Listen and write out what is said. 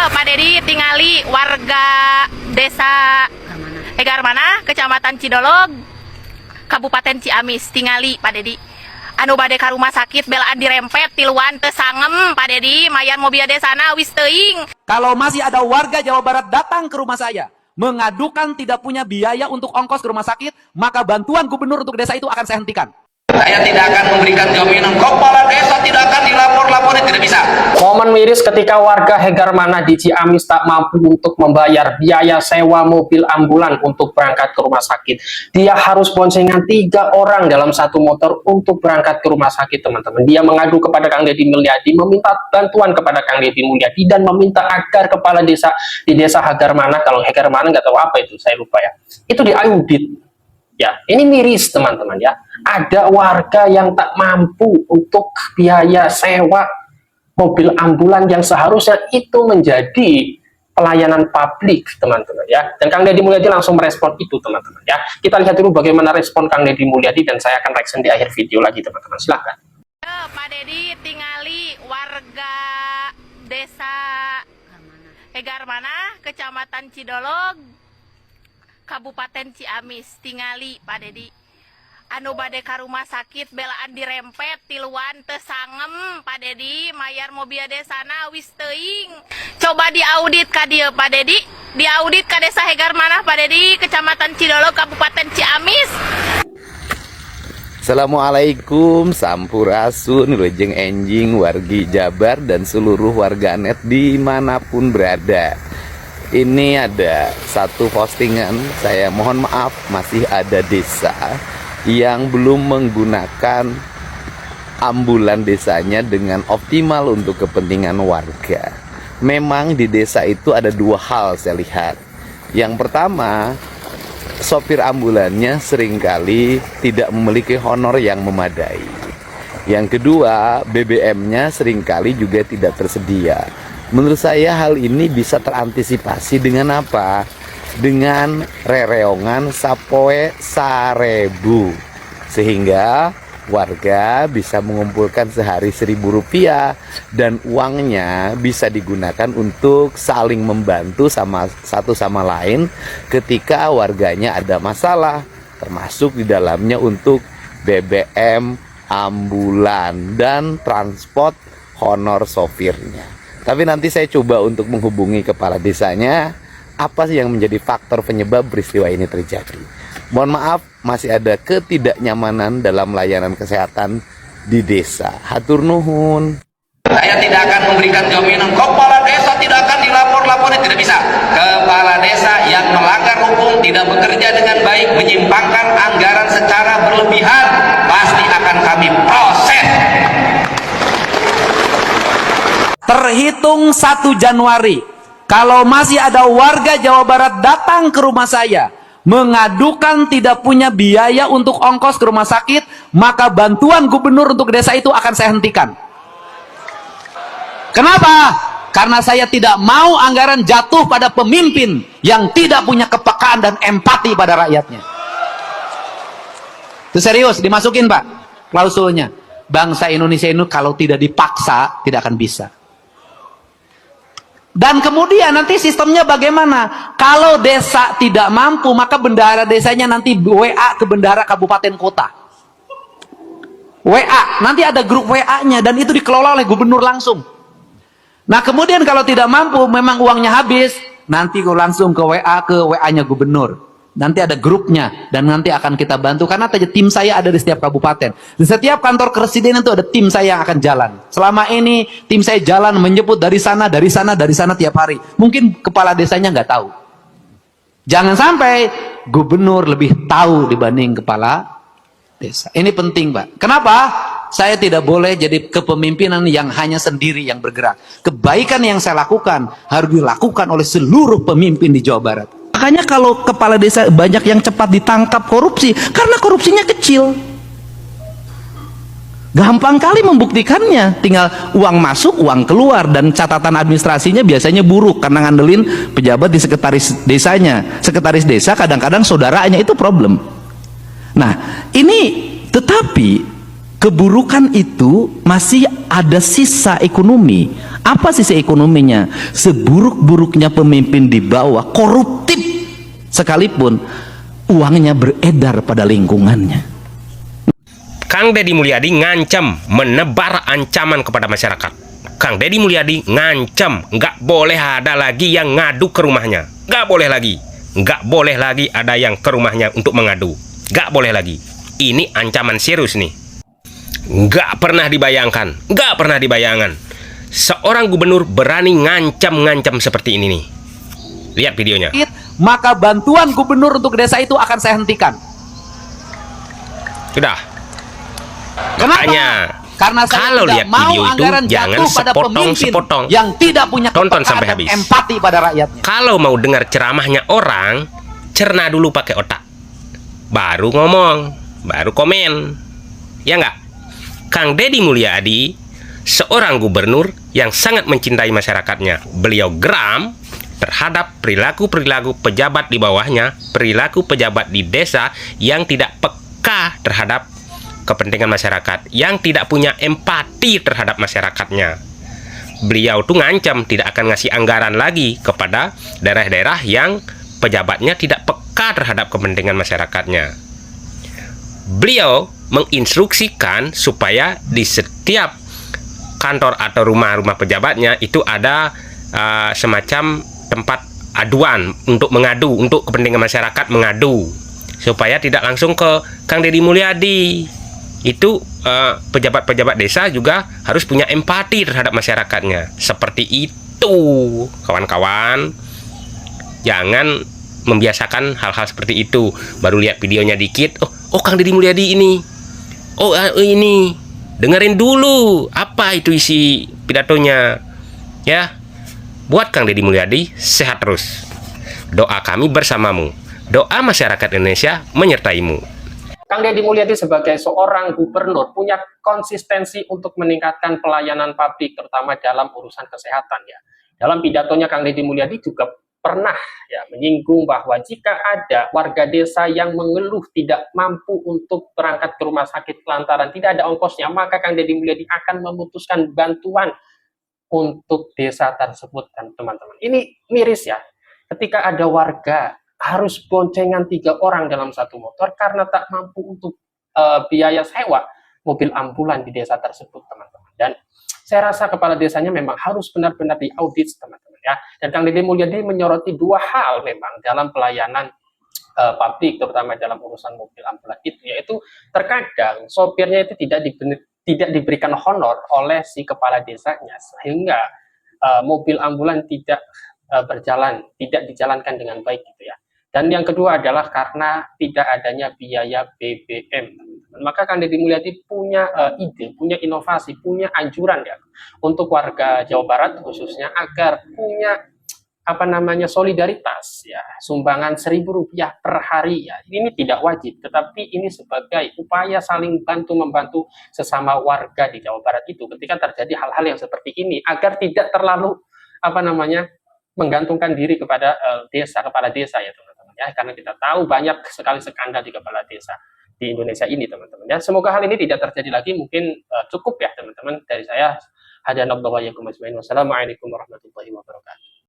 Pak Dedi tingali warga desa Egarmana, Kecamatan Cidolog, Kabupaten Ciamis, tingali Pak Dedi. Anu bade ka rumah sakit belaan dirempet tiluan teu sangem Pak Dedi, mayan mobil desana wis teuing. Kalau masih ada warga Jawa Barat datang ke rumah saya mengadukan tidak punya biaya untuk ongkos ke rumah sakit, maka bantuan gubernur untuk desa itu akan saya hentikan. Saya tidak akan memberikan jaminan kepala desa tidak akan dilapor-laporin, tidak bisa. Momen miris ketika warga Hegarmana di Ciamis tak mampu untuk membayar biaya sewa mobil ambulan untuk berangkat ke rumah sakit. Dia harus boncengan 3 orang dalam satu motor untuk berangkat ke rumah sakit, teman-teman. Dia mengadu kepada Kang Deddy Mulyadi, meminta bantuan kepada Kang Deddy Mulyadi, dan meminta agar kepala desa di desa Hegarmana, kalau Hegarmana nggak tahu apa itu, saya lupa ya, itu diaudit. Ya, ini miris teman-teman ya. Ada warga yang tak mampu untuk biaya sewa mobil ambulan yang seharusnya itu menjadi pelayanan publik, teman-teman ya. Dan Kang Deddy Mulyadi langsung merespon itu, teman-teman ya. Kita lihat dulu bagaimana respon Kang Deddy Mulyadi dan saya akan reaction di akhir video lagi, teman-teman. Silahkan. Pak Dedi tingali warga desa Egarmana, Kecamatan Cidolog, Kabupaten Ciamis, tingali Pak Dedi. Anu bade ka rumah sakit belaan dirempet tiluan teu sangem Pak Dedi, mayar mobil desana wis teuing. Coba diaudit ka dieu Pak Dedi, diaudit ka desa Hegarmana Pak Dedi, Kecamatan Cidolog, Kabupaten Ciamis. Assalamualaikum, sampurasun, wilujeng enjing, wargi Jabar dan seluruh warganet dimanapun berada. Ini ada satu postingan, saya mohon maaf masih ada desa yang belum menggunakan ambulan desanya dengan optimal untuk kepentingan warga. Memang di desa itu ada 2 hal saya lihat. Yang pertama, sopir ambulannya seringkali tidak memiliki honor yang memadai. Yang kedua, BBM-nya seringkali juga tidak tersedia. Menurut saya hal ini bisa terantisipasi dengan apa? Dengan rereongan sapoe sarebu, sehingga warga bisa mengumpulkan sehari Rp1.000 dan uangnya bisa digunakan untuk saling membantu satu sama lain ketika warganya ada masalah, termasuk di dalamnya untuk BBM, ambulan, dan transport honor sopirnya. Tapi nanti saya coba untuk menghubungi kepala desanya, apa sih yang menjadi faktor penyebab peristiwa ini terjadi. Mohon maaf, masih ada ketidaknyamanan dalam layanan kesehatan di desa. Hatur nuhun. Saya tidak akan memberikan jaminan kepala desa tidak akan dilapor-laporin, tidak bisa. Kepala desa yang melanggar hukum, tidak bekerja dengan baik, menyimpangkan anggaran secara berlebihan, pasti akan kami proses. Terhitung 1 Januari, kalau masih ada warga Jawa Barat datang ke rumah saya mengadukan tidak punya biaya untuk ongkos ke rumah sakit, maka bantuan gubernur untuk desa itu akan saya hentikan. Kenapa? Karena saya tidak mau anggaran jatuh pada pemimpin yang tidak punya kepekaan dan empati pada rakyatnya. Itu serius, dimasukin Pak klausulnya. Bangsa Indonesia ini kalau tidak dipaksa tidak akan bisa. Dan kemudian nanti sistemnya bagaimana? Kalau desa tidak mampu, maka bendahara desanya nanti WA ke bendahara kabupaten kota. WA, nanti ada grup WA-nya dan itu dikelola oleh gubernur langsung. Nah kemudian kalau tidak mampu, memang uangnya habis, nanti langsung ke WA-nya gubernur. Nanti ada grupnya dan nanti akan kita bantu karena tim saya ada di setiap kabupaten. Di setiap kantor kepresidenan itu ada tim saya yang akan jalan. Selama ini tim saya jalan menjemput dari sana tiap hari. Mungkin kepala desanya nggak tahu. Jangan sampai gubernur lebih tahu dibanding kepala desa. Ini penting, Pak. Kenapa? Saya tidak boleh jadi kepemimpinan yang hanya sendiri yang bergerak. Kebaikan yang saya lakukan harus dilakukan oleh seluruh pemimpin di Jawa Barat. Makanya kalau kepala desa banyak yang cepat ditangkap korupsi, karena korupsinya kecil. Gampang kali membuktikannya, tinggal uang masuk, uang keluar, dan catatan administrasinya biasanya buruk karena ngandelin pejabat di sekretaris desanya. Sekretaris desa kadang-kadang saudaranya, itu problem. Nah, ini tetapi keburukan itu masih ada sisa ekonomi. Apa sisa ekonominya? Seburuk-buruknya pemimpin di bawah, koruptif sekalipun, uangnya beredar pada lingkungannya. Kang Deddy Mulyadi ngancam, menebar ancaman kepada masyarakat. Kang Deddy Mulyadi ngancam, nggak boleh ada lagi yang ngadu ke rumahnya. Nggak boleh lagi. Nggak boleh lagi ada yang ke rumahnya untuk mengadu. Nggak boleh lagi. Ini ancaman serius nih. Nggak pernah dibayangkan. Seorang gubernur berani ngancam-ngancam seperti ini nih. Lihat videonya. Maka bantuan gubernur untuk desa itu akan saya hentikan. Sudah. Kenapa? Makanya, Karena saya kalau tidak lihat mau video itu, anggaran jangan jatuh pada pemimpin sepotong-sepotong. yang tidak punya Tonton kepekaan sampai dan habis. empati pada rakyatnya. Kalau mau dengar ceramahnya orang, cerna dulu pakai otak. Baru ngomong, baru komen. Ya nggak? Kang Deddy Mulyadi, seorang gubernur yang sangat mencintai masyarakatnya. Beliau geram terhadap perilaku-perilaku pejabat di bawahnya, perilaku pejabat di desa yang tidak peka terhadap kepentingan masyarakat, yang tidak punya empati terhadap masyarakatnya. Beliau tuh ngancam tidak akan ngasih anggaran lagi kepada daerah-daerah yang pejabatnya tidak peka terhadap kepentingan masyarakatnya. Beliau menginstruksikan supaya di setiap kantor atau rumah-rumah pejabatnya itu ada semacam tempat aduan untuk mengadu, untuk kepentingan masyarakat mengadu, supaya tidak langsung ke Kang Deddy Mulyadi. Itu pejabat-pejabat desa juga harus punya empati terhadap masyarakatnya. Seperti itu, kawan-kawan. Jangan membiasakan hal-hal seperti itu. Baru lihat videonya dikit, oh Kang Deddy Mulyadi ini. Oh ini. Dengerin dulu apa itu isi pidatonya. Ya. Buat Kang Deddy Mulyadi sehat terus. Doa kami bersamamu. Doa masyarakat Indonesia menyertaimu. Kang Deddy Mulyadi sebagai seorang gubernur punya konsistensi untuk meningkatkan pelayanan publik, terutama dalam urusan kesehatan ya. Dalam pidatonya Kang Deddy Mulyadi juga pernah ya menyinggung bahwa jika ada warga desa yang mengeluh tidak mampu untuk berangkat ke rumah sakit lantaran tidak ada ongkosnya, maka Kang Deddy Mulyadi akan memutuskan bantuan untuk desa tersebut kan teman-teman. Ini miris ya, ketika ada warga harus boncengan 3 orang dalam satu motor karena tak mampu untuk biaya sewa mobil ambulan di desa tersebut teman-teman. Dan saya rasa kepala desanya memang harus benar-benar diaudit teman-teman ya. Dan Kang Deddy Mulyadi menyoroti 2 hal memang dalam pelayanan publik, terutama dalam urusan mobil ambulan itu, yaitu terkadang sopirnya itu tidak diberikan honor oleh si kepala desanya, sehingga mobil ambulan tidak berjalan, tidak dijalankan dengan baik gitu ya. Dan yang kedua adalah karena tidak adanya biaya BBM. Maka Kang Deddy Mulyadi punya ide, punya inovasi, punya anjuran ya untuk warga Jawa Barat khususnya agar punya solidaritas ya, sumbangan Rp1.000 per hari ya. Ini tidak wajib, tetapi ini sebagai upaya saling bantu-membantu sesama warga di Jawa Barat itu ketika terjadi hal-hal yang seperti ini, agar tidak terlalu menggantungkan diri kepada kepala desa ya teman-teman ya, karena kita tahu banyak sekali skandal di kepala desa di Indonesia ini teman-teman ya. Semoga hal ini tidak terjadi lagi. Mungkin cukup ya teman-teman dari saya. Hadanallahu wa iyyakum ajmain. Wassalamualaikum warahmatullahi wabarakatuh.